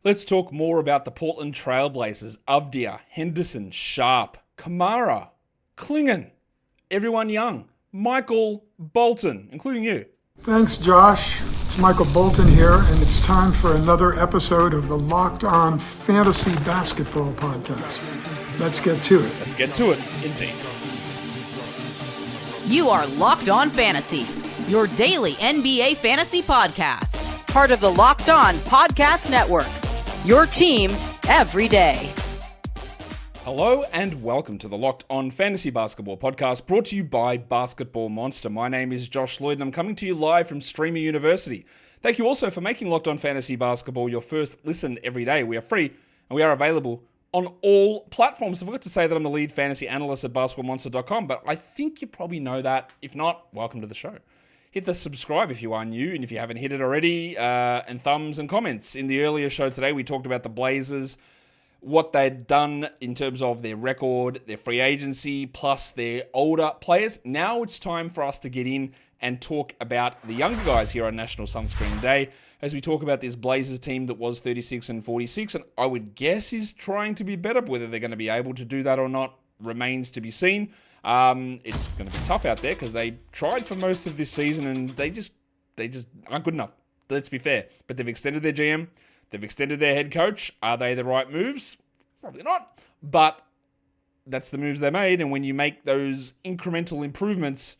Let's talk more about the Portland Trailblazers. Avdija, Henderson, Sharpe, Camara, Clingan, everyone young, Michael Bolton, including you. Thanks, Josh. It's Michael Bolton here, and it's time for another episode of the Locked On Fantasy Basketball Podcast. Let's get to it. Let's get to it, indeed. You are Locked On Fantasy, your daily NBA fantasy podcast. Part of the Locked On Podcast Network, your team every day. Hello and welcome to the Locked On Fantasy Basketball Podcast, brought to you by Basketball Monster. My name is Josh Lloyd and I'm coming to you live from Streamer University. Thank you also for making Locked On Fantasy Basketball your first listen every day. We are free and we are available on all platforms. I forgot to say that I'm the lead fantasy analyst at basketballmonster.com, but I think you probably know that. If not, welcome to the show. Hit the subscribe if you are new, and if you haven't hit it already, and thumbs and comments. In the earlier show today, we talked about the Blazers, what they'd done in terms of their record, their free agency, plus their older players. Now it's time for us to get in and talk about the younger guys here on National Sunscreen Day, as we talk about this Blazers team that was 36 and 46, and I would guess is trying to be better. Whether they're going to be able to do that or not remains to be seen. It's going to be tough out there because they tried for most of this season and they just aren't good enough. Let's be fair. But they've extended their GM. They've extended their head coach. Are they the right moves? Probably not. But that's the moves they made. And when you make those incremental improvements,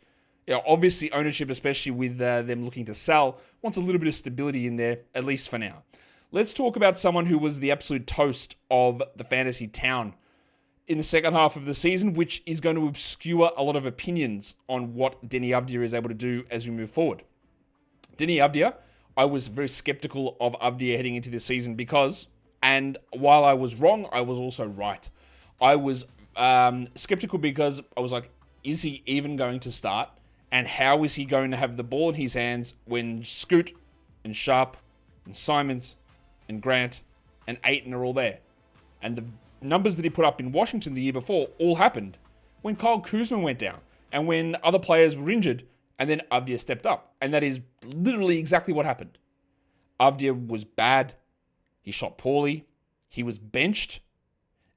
obviously ownership, especially with them looking to sell, wants a little bit of stability in there, at least for now. Let's talk about someone who was the absolute toast of the fantasy town in the second half of the season, which is going to obscure a lot of opinions on what Deni Avdija is able to do as we move forward. Deni Avdija, I was very skeptical of Avdija heading into this season because, and while I was wrong, I was also right. I was skeptical because I was like, is he even going to start? And how is he going to have the ball in his hands when Scoot and Sharpe and Simons and Grant and Ayton are all there? And the numbers that he put up in Washington the year before all happened when Kyle Kuzma went down and when other players were injured, and then Avdija stepped up. And that is literally exactly what happened. Avdija was bad. He shot poorly. He was benched.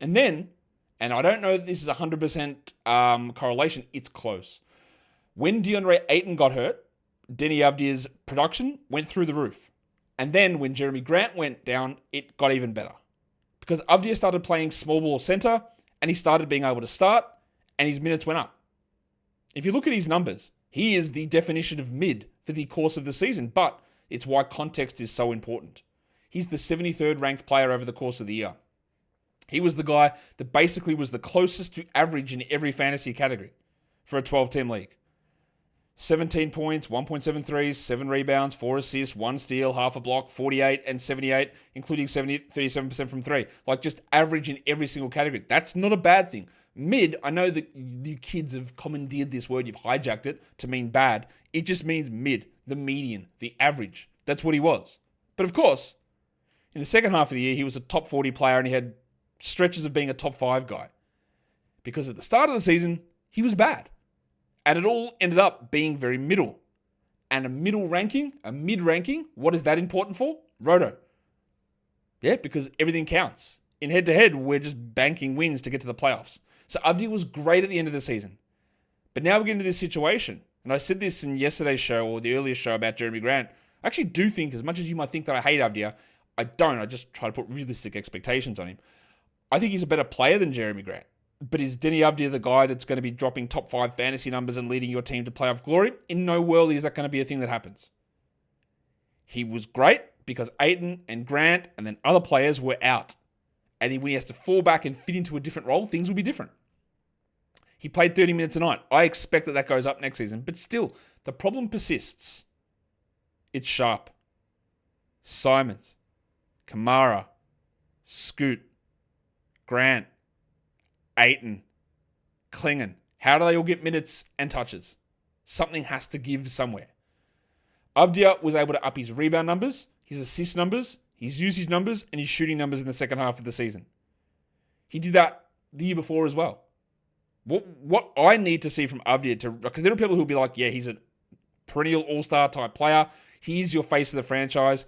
And then, and I don't know if this is 100% correlation, it's close. When DeAndre Ayton got hurt, Deni Avdija's production went through the roof. And then when Jeremy Grant went down, it got even better. Because Avdija started playing small ball center, and he started being able to start, and his minutes went up. If you look at his numbers, he is the definition of mid for the course of the season, but it's why context is so important. He's the 73rd ranked player over the course of the year. He was the guy that basically was the closest to average in every fantasy category for a 12-team league. 17 points, 1.73, 7 rebounds, 4 assists, 1 steal, half a block, 48 and 78, including 37% from 3. Like just average in every single category. That's not a bad thing. Mid, I know that you kids have commandeered this word, you've hijacked it to mean bad. It just means mid, the median, the average. That's what he was. But of course, in the second half of the year, he was a top 40 player and he had stretches of being a top 5 guy. Because at the start of the season, he was bad. And it all ended up being very middle. And a mid-ranking, what is that important for? Roto. Yeah, because everything counts. In head-to-head, we're just banking wins to get to the playoffs. So Avdija was great at the end of the season. But now we're getting to this situation. And I said this in yesterday's show or the earlier show about Jeremy Grant. I actually do think, as much as you might think that I hate Avdija, I don't. I just try to put realistic expectations on him. I think he's a better player than Jeremy Grant. But is Deni Avdija the guy that's going to be dropping top 5 fantasy numbers and leading your team to playoff glory? In no world is that going to be a thing that happens. He was great because Ayton and Grant and then other players were out. And when he has to fall back and fit into a different role, things will be different. He played 30 minutes a night. I expect that goes up next season. But still, the problem persists. It's Sharpe, Simons, Camara, Scoot, Grant, Ayton, Clingan. How do they all get minutes and touches? Something has to give somewhere. Avdija was able to up his rebound numbers, his assist numbers, his usage numbers, and his shooting numbers in the second half of the season. He did that the year before as well. What I need to see from Avdija, because there are people who'll be like, yeah, he's a perennial all-star type player. He's your face of the franchise.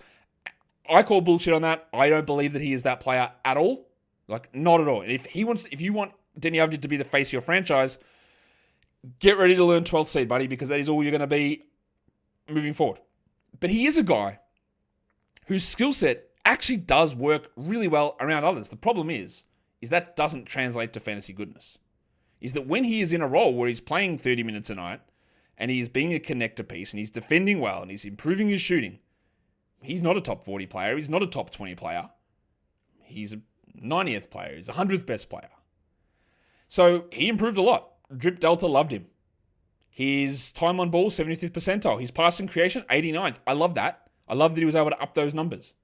I call bullshit on that. I don't believe that he is that player at all. Like, not at all. And if you want Deni Avdija to be the face of your franchise, get ready to learn 12th seed, buddy, because that is all you're going to be moving forward. But he is a guy whose skill set actually does work really well around others. The problem is that doesn't translate to fantasy goodness. Is that when he is in a role where he's playing 30 minutes a night and he's being a connector piece and he's defending well and he's improving his shooting, he's not a top 40 player. He's not a top 20 player. He's a 90th player. He's a 100th best player. So he improved a lot. Drip Delta loved him. His time on ball, 75th percentile. His passing creation, 89th. I love that. I love that he was able to up those numbers.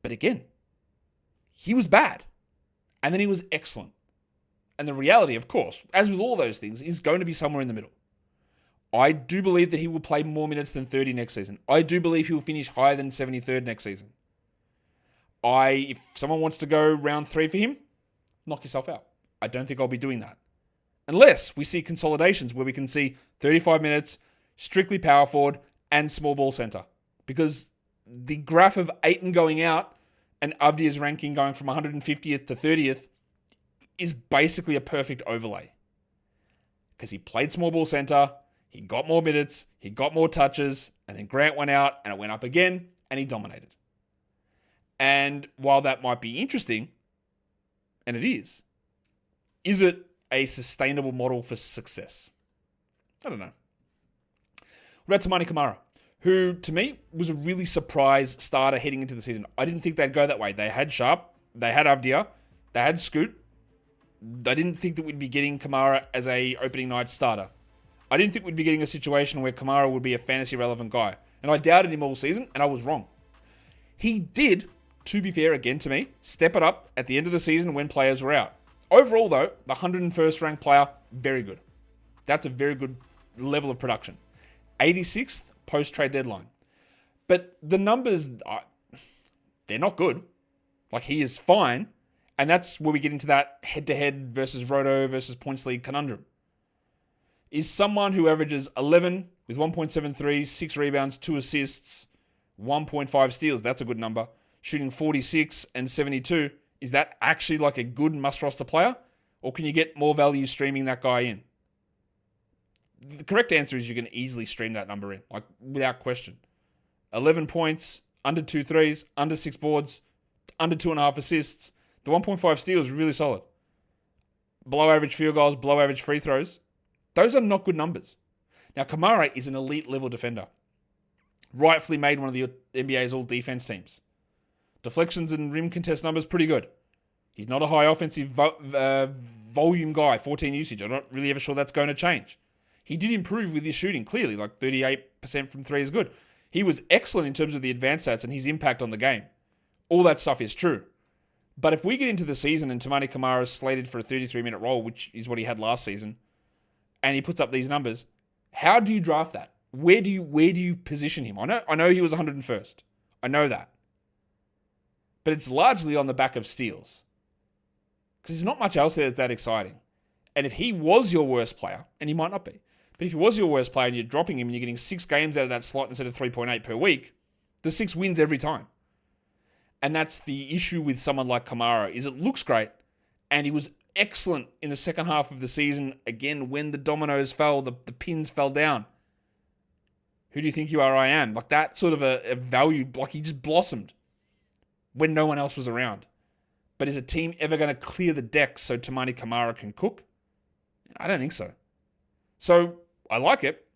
But again, he was bad. And then he was excellent. And the reality, of course, as with all those things, is going to be somewhere in the middle. I do believe that he will play more minutes than 30 next season. I do believe he will finish higher than 73rd next season. If someone wants to go round 3 for him, knock yourself out. I don't think I'll be doing that. Unless we see consolidations where we can see 35 minutes, strictly power forward, and small ball center. Because the graph of Ayton going out and Avdija's ranking going from 150th to 30th is basically a perfect overlay. Because he played small ball center, he got more minutes, he got more touches, and then Grant went out and it went up again, and he dominated. And while that might be interesting, and it is it a sustainable model for success? I don't know. What about Toumani Camara, who, to me, was a really surprise starter heading into the season. I didn't think they'd go that way. They had Sharpe, they had Avdija, they had Scoot. I didn't think that we'd be getting Camara as a opening night starter. I didn't think we'd be getting a situation where Camara would be a fantasy relevant guy. And I doubted him all season, and I was wrong. He did, to be fair again to me, step it up at the end of the season when players were out. Overall, though, the 101st ranked player, very good. That's a very good level of production. 86th post-trade deadline. But the numbers, they're not good. Like, he is fine. And that's where we get into that head-to-head versus roto versus points league conundrum. Is someone who averages 11 with 1.73, 6 rebounds, 2 assists, 1.5 steals, that's a good number, shooting 46 and 72, is that actually like a good must-roster player? Or can you get more value streaming that guy in? The correct answer is you can easily stream that number in, like without question. 11 points, under 2 threes, under 6 boards, under 2.5 assists. The 1.5 steals is really solid. Below average field goals, below average free throws. Those are not good numbers. Now, Camara is an elite level defender. Rightfully made one of the NBA's all defense teams. Deflections and rim contest numbers, pretty good. He's not a high offensive volume guy, 14 usage. I'm not really ever sure that's going to change. He did improve with his shooting, clearly, like 38% from 3 is good. He was excellent in terms of the advanced stats and his impact on the game. All that stuff is true. But if we get into the season and Toumani Camara is slated for a 33-minute role, which is what he had last season, and he puts up these numbers, how do you draft that? Where do you position him? I know he was 101st. I know that. But it's largely on the back of steals. Because there's not much else there that's that exciting. And if he was your worst player, and he might not be, but if he was your worst player and you're dropping him and you're getting 6 games out of that slot instead of 3.8 per week, the 6 wins every time. And that's the issue with someone like Camara, is it looks great, and he was excellent in the second half of the season, again, when the dominoes fell, the pins fell down. Who do you think you are? I am. Like that sort of a value, like he just blossomed when no one else was around. But is a team ever going to clear the deck so Toumani Camara can cook? I don't think so. So I like it.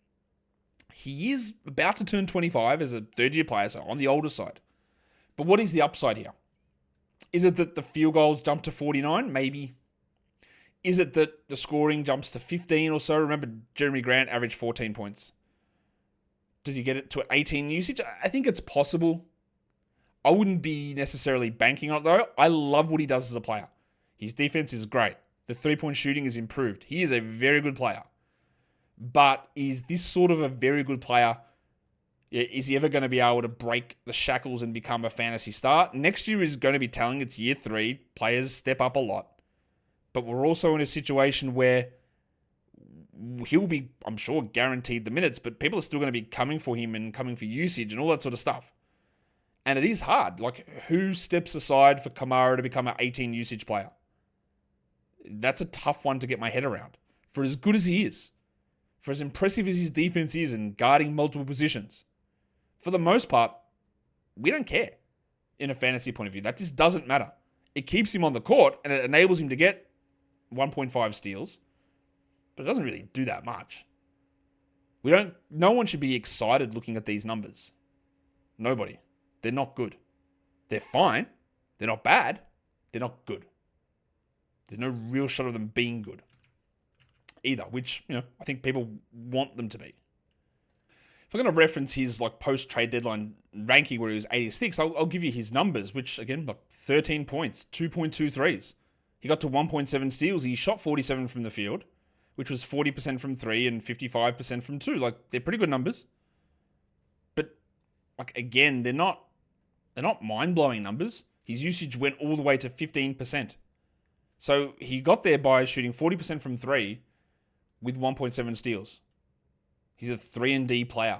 He is about to turn 25 as a third-year player, so on the older side. But what is the upside here? Is it that the field goals jump to 49? Maybe. Is it that the scoring jumps to 15 or so? Remember, Jeremy Grant averaged 14 points. Does he get it to 18 usage? I think it's possible. I wouldn't be necessarily banking on it, though. I love what he does as a player. His defense is great. The three-point shooting is improved. He is a very good player. But is this sort of a very good player? Is he ever going to be able to break the shackles and become a fantasy star? Next year is going to be telling. It's year 3. Players step up a lot. But we're also in a situation where he'll be, I'm sure, guaranteed the minutes, but people are still going to be coming for him and coming for usage and all that sort of stuff. And it is hard. Like, who steps aside for Camara to become an 18 usage player? That's a tough one to get my head around. For as good as he is, for as impressive as his defense is in guarding multiple positions, for the most part, we don't care in a fantasy point of view. That just doesn't matter. It keeps him on the court and it enables him to get 1.5 steals, but it doesn't really do that much. No one should be excited looking at these numbers. Nobody. They're not good. They're fine. They're not bad. They're not good. There's no real shot of them being good either, which, I think people want them to be. If I'm going to reference his post-trade deadline ranking where he was 86, I'll give you his numbers, which again, 13 points, 2.2 threes. He got to 1.7 steals. He shot 47 from the field, which was 40% from 3 and 55% from 2. They're pretty good numbers. But again, they're not mind-blowing numbers. His usage went all the way to 15%. So he got there by shooting 40% from 3 with 1.7 steals. He's a 3-and-D player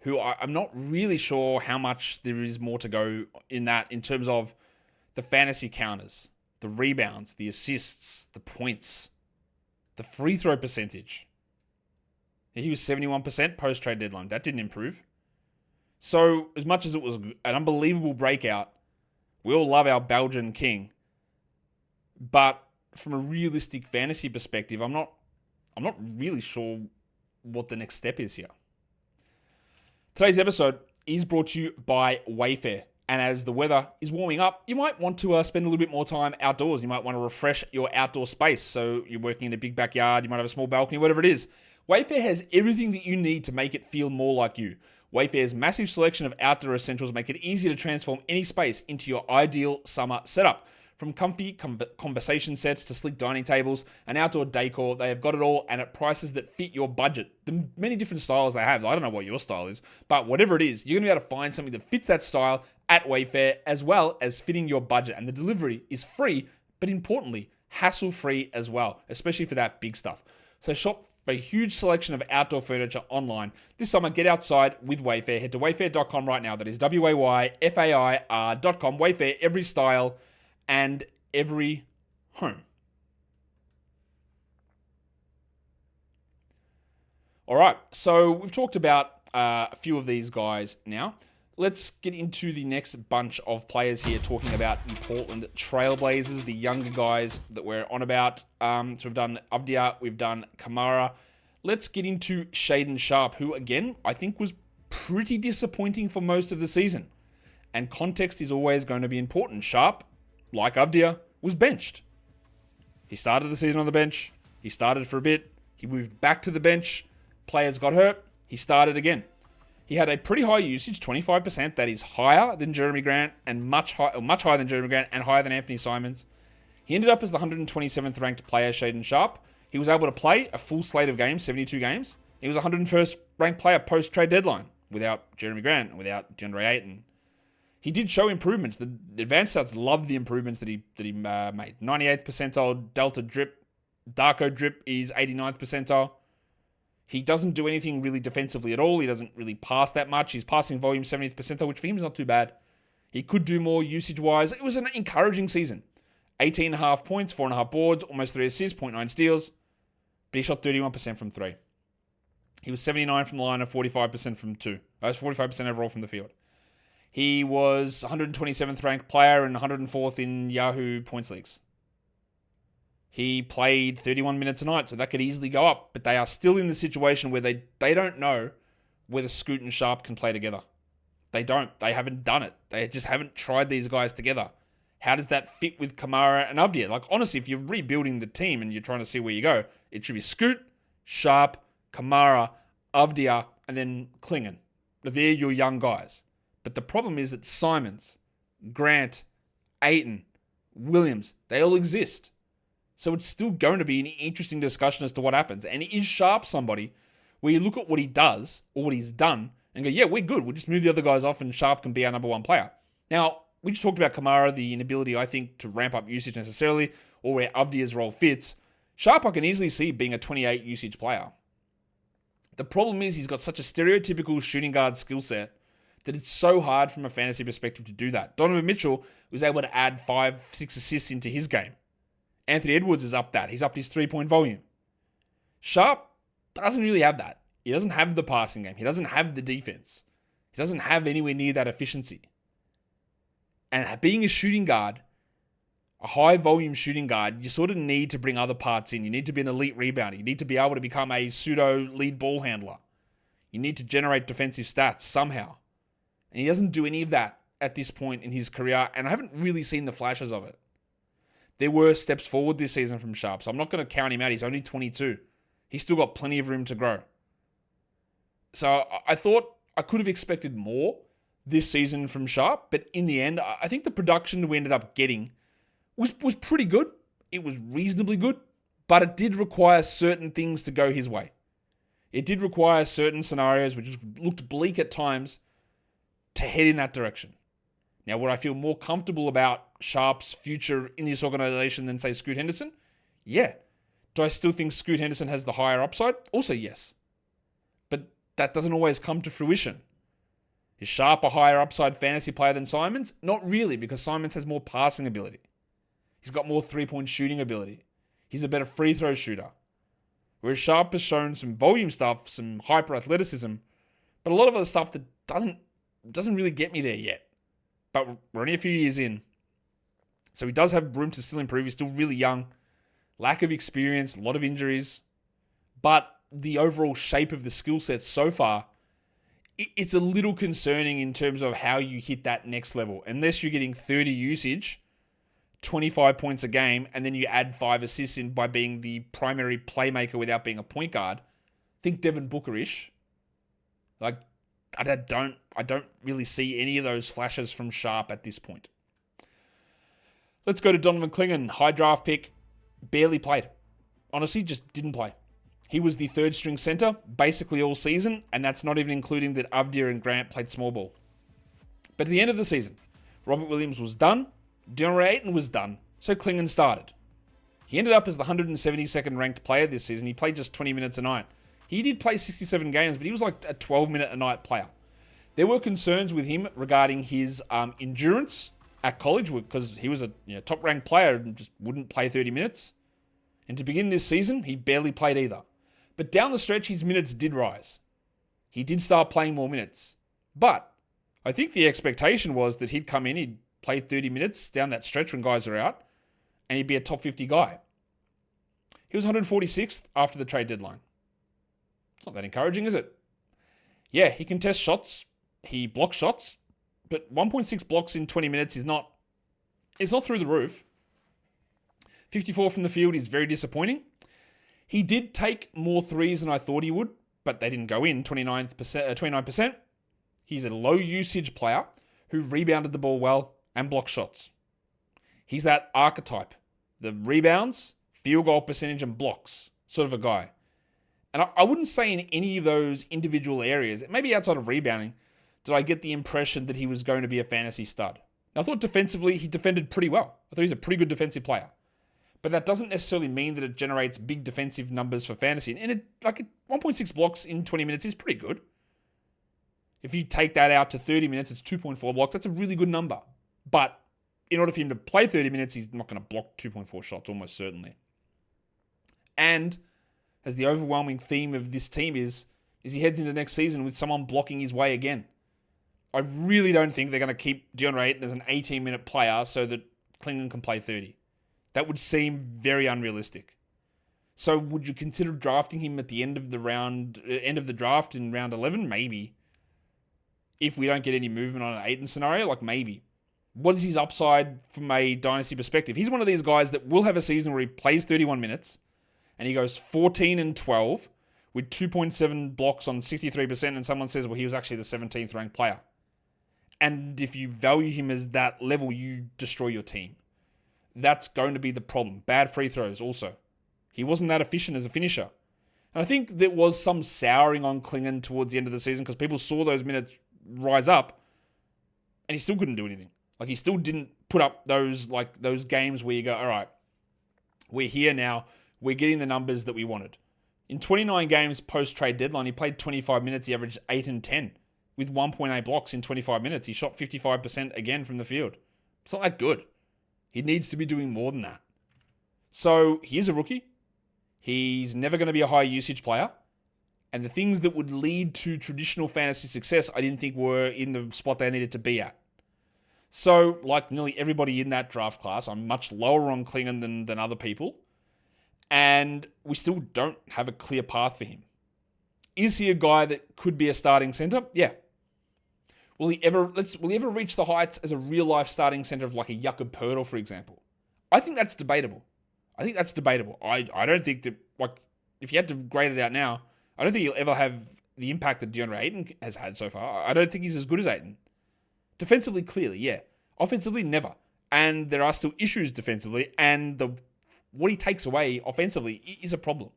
who I'm not really sure how much there is more to go in that in terms of the fantasy counters, the rebounds, the assists, the points, the free throw percentage. He was 71% post-trade deadline. That didn't improve. So as much as it was an unbelievable breakout, we all love our Belgian king. But from a realistic fantasy perspective, I'm not really sure what the next step is here. Today's episode is brought to you by Wayfair. And as the weather is warming up, you might want to spend a little bit more time outdoors. You might want to refresh your outdoor space. So you're working in a big backyard, you might have a small balcony, whatever it is. Wayfair has everything that you need to make it feel more like you. Wayfair's massive selection of outdoor essentials make it easy to transform any space into your ideal summer setup. From comfy conversation sets to sleek dining tables and outdoor decor, they have got it all and at prices that fit your budget. The many different styles they have, I don't know what your style is, but whatever it is, you're going to be able to find something that fits that style at Wayfair as well as fitting your budget. And the delivery is free, but importantly, hassle-free as well, especially for that big stuff. So shop for a huge selection of outdoor furniture online. This summer, get outside with Wayfair. Head to wayfair.com right now. That is WAYFAIR.com. Wayfair, every style and every home. All right, so we've talked about a few of these guys now. Let's get into the next bunch of players here, talking about the Portland Trailblazers, the younger guys that we're on about. So we've done Avdija, we've done Camara. Let's get into Shaedon Sharpe, who, again, I think was pretty disappointing for most of the season. And context is always going to be important. Sharpe, like Avdija, was benched. He started the season on the bench. He started for a bit. He moved back to the bench. Players got hurt. He started again. He had a pretty high usage, 25%. That is higher than Jeremy Grant and much higher than Jeremy Grant and higher than Anthony Simons. He ended up as the 127th ranked player, Shaedon Sharpe. He was able to play a full slate of games, 72 games. He was 101st ranked player post-trade deadline without Jeremy Grant and without DeAndre Ayton. He did show improvements. The advanced stats loved the improvements that he made. 98th percentile Delta drip. Darko drip is 89th percentile. He doesn't do anything really defensively at all. He doesn't really pass that much. His passing volume 70th percentile, which for him is not too bad. He could do more usage-wise. It was an encouraging season. 18.5 points, 4.5 boards, almost 3 assists, 0.9 steals. But he shot 31% from 3. He was 79 from the line and 45% from 2. That was 45% overall from the field. He was 127th ranked player and 104th in Yahoo points leagues. He played 31 minutes a night, so that could easily go up. But they are still in the situation where they don't know whether Scoot and Sharpe can play together. They don't. They haven't done it. They just haven't tried these guys together. How does that fit with Camara and Avdija? Honestly, if you're rebuilding the team and you're trying to see where you go, it should be Scoot, Sharpe, Camara, Avdija, and then Clingan. They're your young guys. But the problem is that Simons, Grant, Ayton, Williams, they all exist. So it's still going to be an interesting discussion as to what happens. And is Sharpe somebody where you look at what he does or what he's done and go, yeah, we're good. We'll just move the other guys off and Sharpe can be our number one player. Now, we just talked about Camara, the inability, I think, to ramp up usage necessarily, or where Avdija's role fits. Sharpe, I can easily see being a 28 usage player. The problem is he's got such a stereotypical shooting guard skill set that it's so hard from a fantasy perspective to do that. Donovan Mitchell was able to add 5-6 assists into his game. Anthony Edwards is up that. He's upped his 3-point volume. Sharpe doesn't really have that. He doesn't have the passing game. He doesn't have the defense. He doesn't have anywhere near that efficiency. And being a shooting guard, a high volume shooting guard, you sort of need to bring other parts in. You need to be an elite rebounder. You need to be able to become a pseudo lead ball handler. You need to generate defensive stats somehow. And he doesn't do any of that at this point in his career, and I haven't really seen the flashes of it. There were steps forward this season from Sharpe, so I'm not going to count him out. He's only 22. He's still got plenty of room to grow. So I thought I could have expected more this season from Sharpe, but in the end, I think the production we ended up getting was pretty good. It was reasonably good, but it did require certain things to go his way. It did require certain scenarios which looked bleak at times to head in that direction. Now, would I feel more comfortable about Sharpe's future in this organization than, say, Scoot Henderson? Yeah. Do I still think Scoot Henderson has the higher upside? Also, yes. But that doesn't always come to fruition. Is Sharpe a higher upside fantasy player than Simons? Not really, because Simons has more passing ability. He's got more three-point shooting ability. He's a better free throw shooter. Whereas Sharpe has shown some volume stuff, some hyper athleticism, but a lot of other stuff that doesn't really get me there yet. But we're only a few years in. So he does have room to still improve. He's still really young. Lack of experience, a lot of injuries. But the overall shape of the skill set so far, it's a little concerning in terms of how you hit that next level. Unless you're getting 30 usage, 25 points a game, and then you add 5 assists in by being the primary playmaker without being a point guard. Think Devin Booker-ish. Like, I don't really see any of those flashes from Sharpe at this point. Let's go to Donovan Clingan, high draft pick, barely played. Honestly, just didn't play. He was the third string center basically all season, and that's not even including that Avdija and Grant played small ball. But at the end of the season, Robert Williams was done, DeAndre Ayton was done, so Clingan started. He ended up as the 172nd ranked player this season. He played just 20 minutes a night. He did play 67 games, but he was like a 12-minute-a-night player. There were concerns with him regarding his endurance at college because he was a top-ranked player and just wouldn't play 30 minutes. And to begin this season, he barely played either. But down the stretch, his minutes did rise. He did start playing more minutes. But I think the expectation was that he'd come in, he'd play 30 minutes down that stretch when guys are out, and he'd be a top 50 guy. He was 146th after the trade deadline. It's not that encouraging, is it? Yeah, he can test shots. He blocks shots. But 1.6 blocks in 20 minutes is not through the roof. 54 from the field is very disappointing. He did take more threes than I thought he would, but they didn't go in, 29%. He's a low usage player who rebounded the ball well and blocked shots. He's that archetype. The rebounds, field goal percentage, and blocks sort of a guy. And I wouldn't say in any of those individual areas, maybe outside of rebounding, did I get the impression that he was going to be a fantasy stud. Now, I thought defensively, he defended pretty well. I thought he was a pretty good defensive player. But that doesn't necessarily mean that it generates big defensive numbers for fantasy. And 1.6 blocks in 20 minutes is pretty good. If you take that out to 30 minutes, it's 2.4 blocks. That's a really good number. But in order for him to play 30 minutes, he's not going to block 2.4 shots, almost certainly. And as the overwhelming theme of this team is he heads into next season with someone blocking his way again. I really don't think they're going to keep DeAndre Ayton as an 18-minute player so that Clingan can play 30. That would seem very unrealistic. So would you consider drafting him at the end of the draft in round 11? Maybe. If we don't get any movement on an Ayton scenario, maybe. What is his upside from a dynasty perspective? He's one of these guys that will have a season where he plays 31 minutes and he goes 14-12 with 2.7 blocks on 63%, and someone says, well, he was actually the 17th ranked player. And if you value him as that level, you destroy your team. That's going to be the problem. Bad free throws also. He wasn't that efficient as a finisher. And I think there was some souring on Clingan towards the end of the season because people saw those minutes rise up and he still couldn't do anything. He still didn't put up those games where you go, all right, we're here now. We're getting the numbers that we wanted. In 29 games post-trade deadline, he played 25 minutes. He averaged 8 and 10 with 1.8 blocks in 25 minutes. He shot 55% again from the field. It's not that good. He needs to be doing more than that. So he is a rookie. He's never going to be a high usage player. And the things that would lead to traditional fantasy success, I didn't think were in the spot they needed to be at. So, like nearly everybody in that draft class, I'm much lower on Clingan than other people. And we still don't have a clear path for him. Is he a guy that could be a starting center? Yeah. Will he ever reach the heights as a real-life starting center of like a Jakob Poeltl, for example? I think that's debatable. I don't think that, like, if you had to grade it out now, I don't think he'll ever have the impact that DeAndre Ayton has had so far. I don't think he's as good as Ayton. Defensively, clearly, yeah. Offensively, never. And there are still issues defensively, and what he takes away offensively is a problem.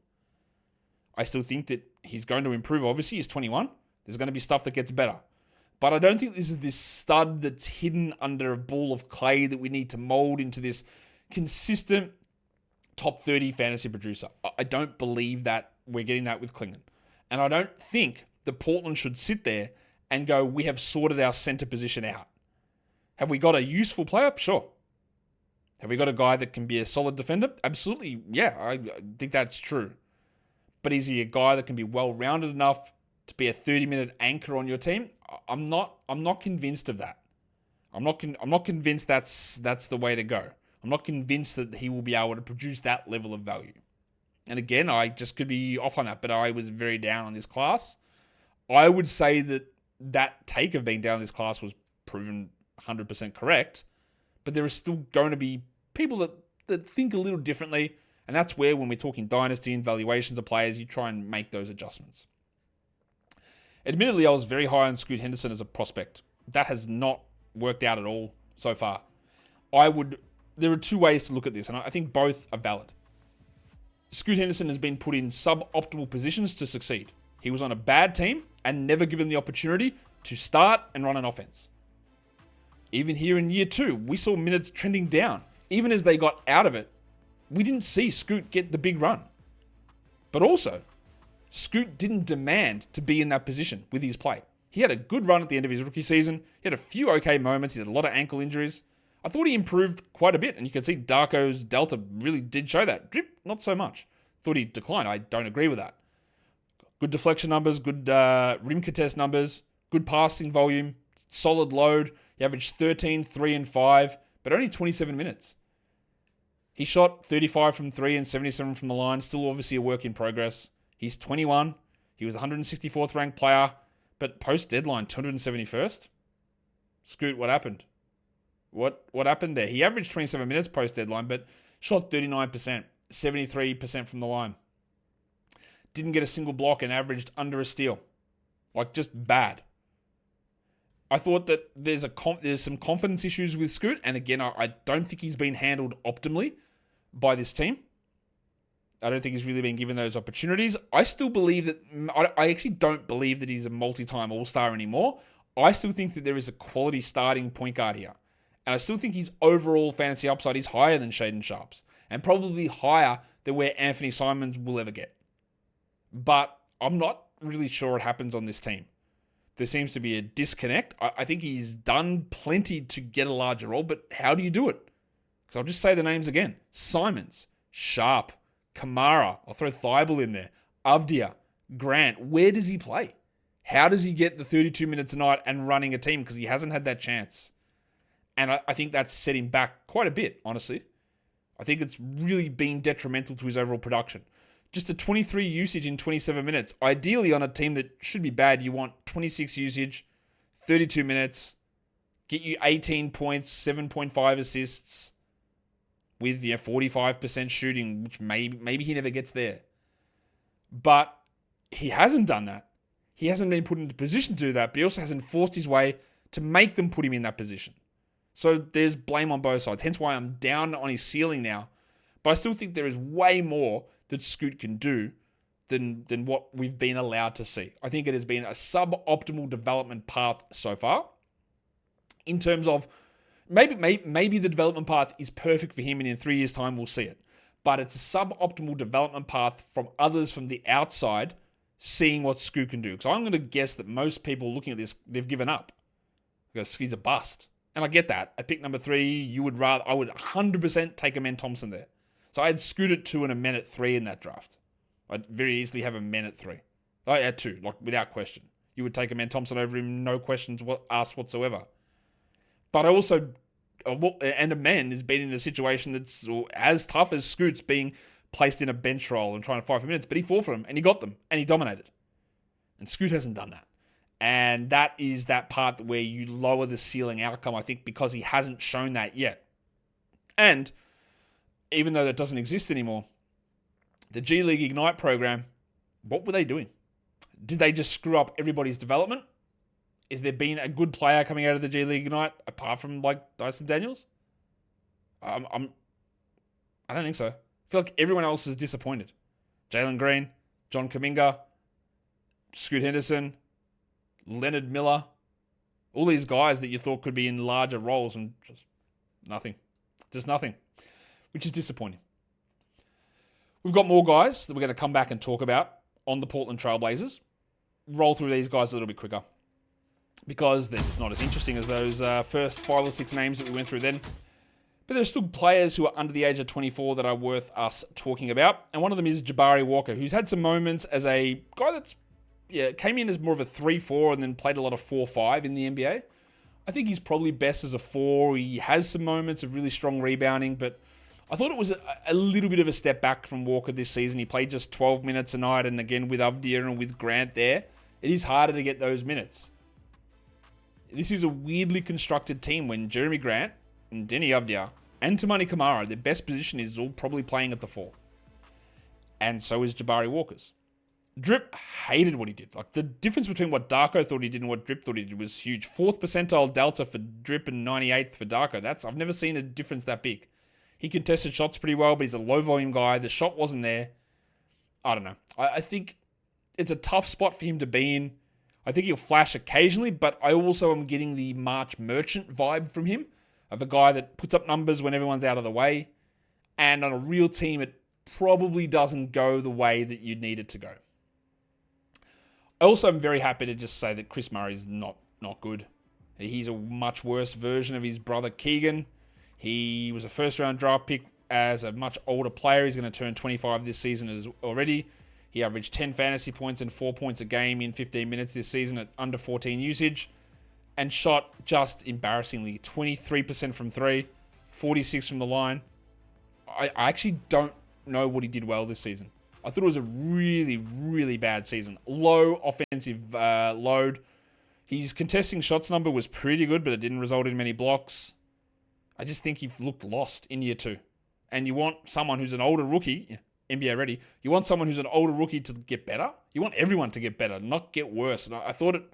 I still think that he's going to improve. Obviously, he's 21. There's going to be stuff that gets better. But I don't think this is this stud that's hidden under a ball of clay that we need to mold into this consistent top 30 fantasy producer. I don't believe that we're getting that with Clingan. And I don't think that Portland should sit there and go, we have sorted our center position out. Have we got a useful player? Sure. Have we got a guy that can be a solid defender? Absolutely. Yeah, I think that's true. But is he a guy that can be well-rounded enough to be a 30-minute anchor on your team? I'm not convinced of that. I'm not convinced that's the way to go. I'm not convinced that he will be able to produce that level of value. And again, I just could be off on that, but I was very down on this class. I would say that take of being down on this class was proven 100% correct, but there is still going to be people that think a little differently, and that's where, when we're talking dynasty and valuations of players, you try and make those adjustments. Admittedly, I was very high on Scoot Henderson as a prospect. That has not worked out at all so far. There are two ways to look at this, and I think both are valid. Scoot Henderson has been put in suboptimal positions to succeed. He was on a bad team and never given the opportunity to start and run an offense. Even here in year 2, we saw minutes trending down. Even as they got out of it, we didn't see Scoot get the big run. But also, Scoot didn't demand to be in that position with his play. He had a good run at the end of his rookie season. He had a few okay moments. He had a lot of ankle injuries. I thought he improved quite a bit, and you can see Darko's Delta really did show that. Drip, not so much. Thought he declined. I don't agree with that. Good deflection numbers, good rim contest numbers, good passing volume, solid load. He averaged 13, 3, and 5, but only 27 minutes. He shot 35 from 3 and 77 from the line, still obviously a work in progress. He's 21. He was 164th ranked player, but post-deadline, 271st. Scoot, what happened? What happened there? He averaged 27 minutes post-deadline, but shot 39%, 73% from the line. Didn't get a single block and averaged under a steal. Like, just bad. I thought that there's some confidence issues with Scoot, and again, I don't think he's been handled optimally by this team. I don't think he's really been given those opportunities. I still believe that... I actually don't believe that he's a multi-time All-Star anymore. I still think that there is a quality starting point guard here. And I still think his overall fantasy upside is higher than Shaedon Sharpe's, and probably higher than where Anthony Simons will ever get. But I'm not really sure what happens on this team. There seems to be a disconnect. I think he's done plenty to get a larger role, but how do you do it? Because I'll just say the names again. Simons, Sharpe, Camara, I'll throw Thibault in there, Avdija, Grant. Where does he play? How does he get the 32 minutes a night and running a team? Because he hasn't had that chance. And I think that's set him back quite a bit, honestly. I think it's really been detrimental to his overall production. Just a 23 usage in 27 minutes. Ideally, on a team that should be bad, you want 26 usage, 32 minutes, get you 18 points, 7.5 assists, with 45% shooting, which maybe he never gets there. But he hasn't done that. He hasn't been put into position to do that, but he also hasn't forced his way to make them put him in that position. So there's blame on both sides. Hence why I'm down on his ceiling now. But I still think there is way more that Scoot can do than what we've been allowed to see. I think it has been a suboptimal development path so far. In terms of maybe the development path is perfect for him, and in 3 years' time we'll see it. But it's a suboptimal development path from others from the outside seeing what Scoot can do. Because I'm going to guess that most people looking at this, they've given up. Because he's a bust. And I get that. At pick number 3, I would 100% take Amen Thompson there. So I had Scoot at 2 and Amen at 3 in that draft. I'd very easily have Amen at 3. I had 2, like without question. You would take Amen Thompson over him, no questions asked whatsoever. But I also, and Amen has been in a situation that's as tough as Scoot's being placed in a bench role and trying to fight for minutes, but he fought for them and he got them and he dominated. And Scoot hasn't done that. And that is that part where you lower the ceiling outcome, I think, because he hasn't shown that yet. And even though that doesn't exist anymore, the G League Ignite program, what were they doing? Did they just screw up everybody's development? Is there been a good player coming out of the G League Ignite apart from like Dyson Daniels? I don't think so. I feel like everyone else is disappointed. Jalen Green, John Kuminga, Scoot Henderson, Leonard Miller, all these guys that you thought could be in larger roles and just nothing. Just nothing, which is disappointing. We've got more guys that we're going to come back and talk about on the Portland Trailblazers. Roll through these guys a little bit quicker because they're just not as interesting as those first 5 or 6 names that we went through then. But there's still players who are under the age of 24 that are worth us talking about. And one of them is Jabari Walker, who's had some moments as a guy that's came in as more of a 3-4 and then played a lot of 4-5 in the NBA. I think he's probably best as a 4. He has some moments of really strong rebounding, but I thought it was a little bit of a step back from Walker this season. He played just 12 minutes a night, and again with Avdija and with Grant there, it is harder to get those minutes. This is a weirdly constructed team when Jeremy Grant and Deni Avdija and Toumani Camara, their best position is all probably playing at the 4. And so is Jabari Walker's. Drip hated what he did. Like the difference between what Darko thought he did and what Drip thought he did was huge. 4th percentile delta for Drip and 98th for Darko. I've never seen a difference that big. He contested shots pretty well, but he's a low volume guy. The shot wasn't there. I don't know. I think it's a tough spot for him to be in. I think he'll flash occasionally, but I also am getting the March Merchant vibe from him of a guy that puts up numbers when everyone's out of the way. And on a real team, it probably doesn't go the way that you'd need it to go. I also am very happy to just say that Chris Murray's not good. He's a much worse version of his brother Keegan. He was a first-round draft pick as a much older player. He's going to turn 25 this season already. He averaged 10 fantasy points and 4 points a game in 15 minutes this season at under 14 usage. And shot just embarrassingly. 23% from 3, 46 from the line. I actually don't know what he did well this season. I thought it was a really, really bad season. Low offensive load. His contesting shots number was pretty good, but it didn't result in many blocks. I just think he looked lost in year 2. And you want someone who's an older rookie, NBA ready, you want someone who's an older rookie to get better. You want everyone to get better, not get worse. And I thought it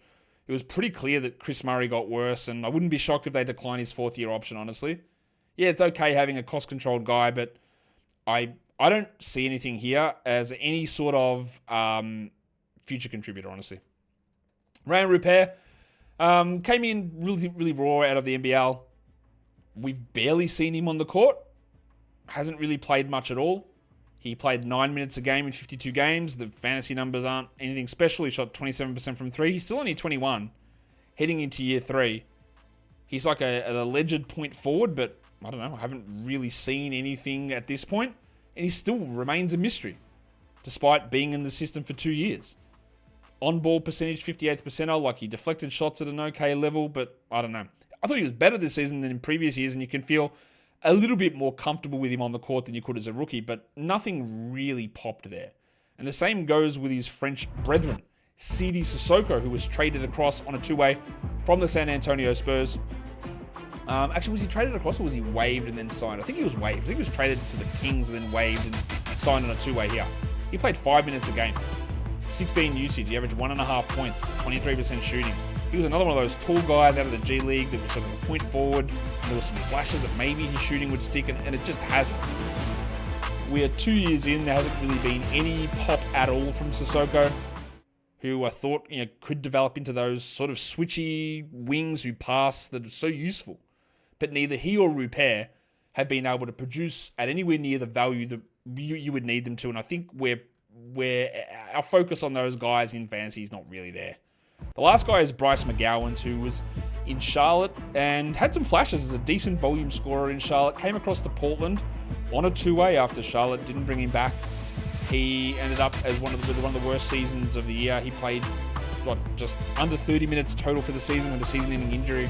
was pretty clear that Chris Murray got worse, and I wouldn't be shocked if they decline his 4th-year option, honestly. Yeah, it's okay having a cost-controlled guy, but I don't see anything here as any sort of future contributor, honestly. Rayan Rupert came in really, really raw out of the NBL. We've barely seen him on the court. Hasn't really played much at all. He played 9 minutes a game in 52 games. The fantasy numbers aren't anything special. He shot 27% from 3. He's still only 21, heading into year 3. He's like an alleged point forward, but I don't know. I haven't really seen anything at this point. And he still remains a mystery, despite being in the system for 2 years. On-ball percentage, 58th percentile, like he deflected shots at an okay level, but I don't know. I thought he was better this season than in previous years, and you can feel a little bit more comfortable with him on the court than you could as a rookie, but nothing really popped there. And the same goes with his French brethren, Sidi Sissoko, who was traded across on a 2-way from the San Antonio Spurs. Actually, was he traded across or was he waived and then signed? I think he was waived. I think he was traded to the Kings and then waived and signed on a 2-way here. He played 5 minutes a game, 16 usage. He averaged 1.5 points, 23% shooting. He was another one of those tall guys out of the G League that was sort of a point forward. There were some flashes that maybe his shooting would stick, and it just hasn't. We are 2 years in. There hasn't really been any pop at all from Sissoko, who I thought could develop into those sort of switchy wings who pass that are so useful. But neither he or Rupert have been able to produce at anywhere near the value that you would need them to. And I think we're where our focus on those guys in fantasy is not really there. The last guy is Bryce McGowans, who was in Charlotte and had some flashes as a decent volume scorer in Charlotte. Came across to Portland on a two-way after Charlotte didn't bring him back. He ended up as one of the worst seasons of the year. He played just under 30 minutes total for the season with a season-ending injury.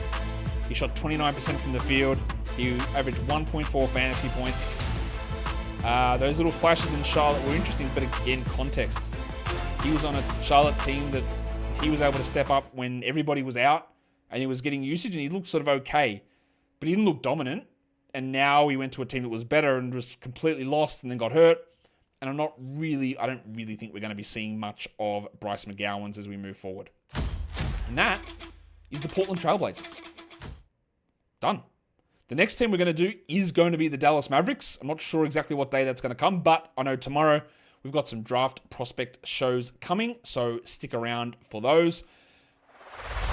He shot 29% from the field. He averaged 1.4 fantasy points. Those little flashes in Charlotte were interesting, but again, context. He was on a Charlotte team that he was able to step up when everybody was out and he was getting usage and he looked sort of okay, but he didn't look dominant. And now he went to a team that was better and was completely lost and then got hurt. And I don't really think we're going to be seeing much of Bryce McGowans as we move forward. And that is the Portland Trailblazers. Done. The next team we're going to do is going to be the Dallas Mavericks. I'm not sure exactly what day that's going to come, but I know tomorrow we've got some draft prospect shows coming, so stick around for those.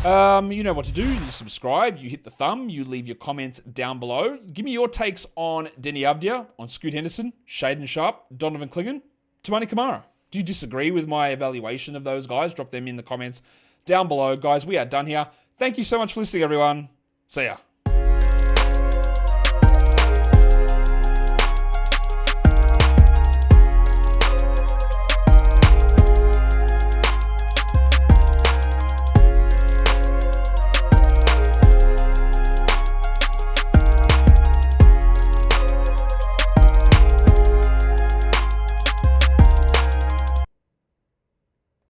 You know what to do. You subscribe, you hit the thumb, you leave your comments down below. Give me your takes on Deni Avdija, on Scoot Henderson, Shaedon Sharpe, Donovan Clingan, Toumani Camara. Do you disagree with my evaluation of those guys? Drop them in the comments down below. Guys, we are done here. Thank you so much for listening, everyone. See ya.